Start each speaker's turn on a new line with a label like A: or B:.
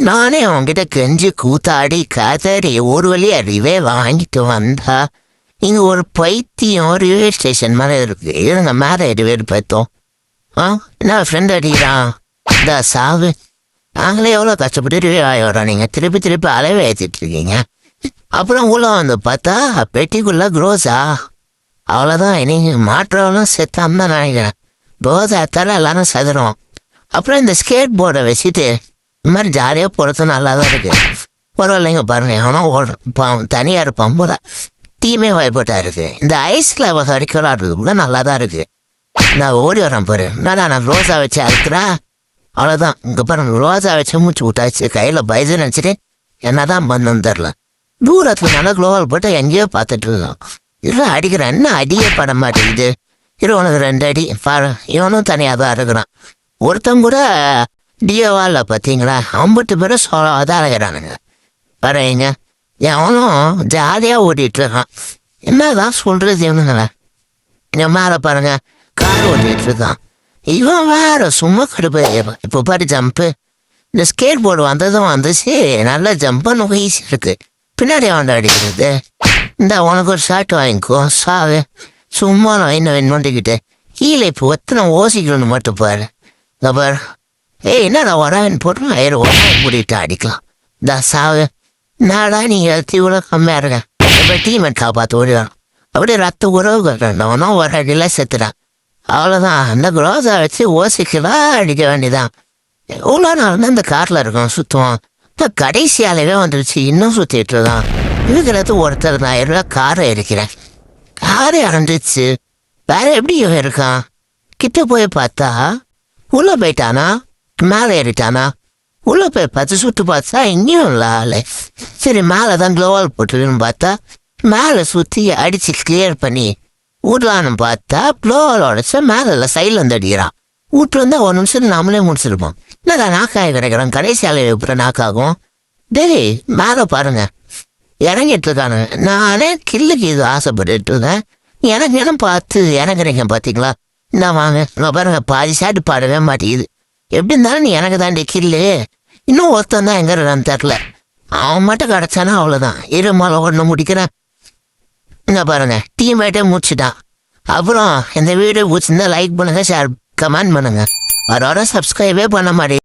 A: நானே அவன்கிட்ட கெஞ்சி கூத்தாடி கதறி ஒரு வழி அறிவே வாங்கிட்டு வந்தா இங்க ஒரு பைத்தியம் ரயில்வே ஸ்டேஷன் மேலே இருக்கு. இருங்க மேலே அறிவே பார்த்தோம். என்ன ஃப்ரெண்ட் அடிக்கிறான் இந்த சாவு. நாங்களே எவ்வளோ கஷ்டப்பட்டு ரிவே ஆகிடுறோம், நீங்கள் திருப்பி திருப்பி அலைவே ஏற்றிட்டு இருக்கீங்க. அப்புறம் உள்ள வந்து பார்த்தா பெட்டிக்குள்ள குரோஸா. அவ்வளோதான், இனி மாற்றவனும் செத்தான்னு தான் நினைக்கிறேன். போதாத்தால எல்லாரும் சதுரும். அப்புறம் இந்த ஸ்கேட் போர்டை வச்சுட்டு இந்த மாதிரி ஜாலியாக போகிறது நல்லா தான் இருக்கு. பரவாயில்லைங்க பாருங்க, எவனோ ஓடும் தனியாக இருப்பான் போல. டீமே வாய்ப்பட்டா இருக்கு. இந்த ஐஸில் வரைக்கும் விளாடுறது கூட நல்லா தான் இருக்கு. நான் ஓடி வரேன் பாரு. நான் ரோஸா வச்சு அழுத்துறா. அவ்வளோதான், இங்கே பாருங்க ரோஸா வச்சு மூச்சு விட்டாச்சு. கையில் பைசன் நினச்சிட்டு என்னதான் பண்ணணும்னு தெரில. தூரத்தில் நல்லா குளோவல் போட்டு எங்கேயோ பார்த்துட்டு இருக்கோம். இல்லை அடிக்கிறேன், என்ன அடியே பட மாட்டேங்குது. உனக்கு 2 அடி பாரு. இவனும் தனியாக தான் இருக்கிறான். ஒருத்தன் கூட டியோவா இல்லை பார்த்தீங்களா? 50 பேரும் தான் அழகிறானுங்க. வரீங்க எவனும் ஜாலியாக ஓட்டிகிட்டு இருக்கான். என்னதான் சொல்கிறது இவனுங்களா? இங்கே மேலே பாருங்க கார் ஓட்டிகிட்டு இருக்கான். இவன் வேற சும்மா கடுப்பு. இப்போ பாரு ஜம்ப்பு. இந்த ஸ்கேட் போர்டு வந்ததும் வந்துச்சு, நல்லா ஜம்ப் ஈஸி இருக்கு. பின்னாடி அவன் அடிக்கிறது. இந்த உனக்கு ஒரு ஷர்ட் வாங்கிக்கோ சாவு. சும்மா நான் என்ன நோண்டிக்கிட்டு கீழே இப்போ ஒத்தனை ஓசிக்கணும்னு மட்டும் பாரு. இந்த பாரு, என்னடா உடம்பு போட்டு ஆயிரம் உடம்பு மூடிட்டு அடிக்கலாம். இந்த சாவு நாடா நீங்கள் தீவிர கம்மியாக இருக்க. இப்போ டீமெட் காப்பாற்ற ஓடிடும். அப்படியே ரத்த உறவு கட்டணும். ஒரு அடியில் செத்துட்டான். அவ்வளோதான், அந்த குரோஸை வச்சு ஓசிக்கலாம் அடிக்க வேண்டியதான். எவ்வளோ நாள் இந்த காரில் இருக்கும் சுற்றுவோம். இப்போ கடைசியாலவே வந்துடுச்சு, இன்னும் சுற்றிட்டு இருக்கான். இருக்கிறது ஒருத்தர் 1000 ரூபா காரை இருக்கிறேன். காரை அடைஞ்சிச்சு. வேற எப்படி இவன் இருக்கான்? கிட்ட போய் பார்த்தா உள்ள போயிட்டானா, மேலே ஏறிட்டானா? உள்ள போய் பார்த்து சுட்டு பார்த்தா எங்கேயும் இல்லை ஆளு. சரி மேலே தான் க்ளோவால் போட்டுருக்குன்னு பார்த்தா மேலே சுற்றி அடித்து கிளியர் பண்ணி வீட்லான்னு பார்த்தா க்ளோவால் உடச்சா மேலே இல்லை சைடில் வந்து அடிக்கிறான். வீட்டு வந்தால் 1 நிமிஷம் நாமளே முடிச்சிருப்போம். என்னடா நாக்காக கிடைக்கிறோம், கடைசி ஆளை எப்படி நாக்காகும்? டேய் மேலே பாருங்க இறங்கிட்டு இருக்கானு. நானே கில்லுக்கு இது ஆசைப்பட்டுட்டு இருக்கேன். எனக்கு என்ன பார்த்து இறங்குறீங்க பார்த்தீங்களா? நான் வாங்க நான் பாருங்க பாதி சாட்டு பாடவே மாட்டேங்குது. எப்படி இருந்தாலும் நீ எனக்கு தாண்டி கில்லு. இன்னும் ஒருத்தன் தான் எங்கே இருக்கான்னு தெரில. அவன் மட்டும் கிடச்சானா அவ்வளோதான். இருமால ஒன்று முடிக்கிறேன். இங்கே பாருங்க டீம்மேட்டே முடிச்சுட்டான். அப்புறம் இந்த வீடியோ பிடிச்சிருந்தா லைக் பண்ணுங்க, ஷேர் கமெண்ட் பண்ணுங்க. அதோட சப்ஸ்கிரைபே பண்ண மாட்டேன்.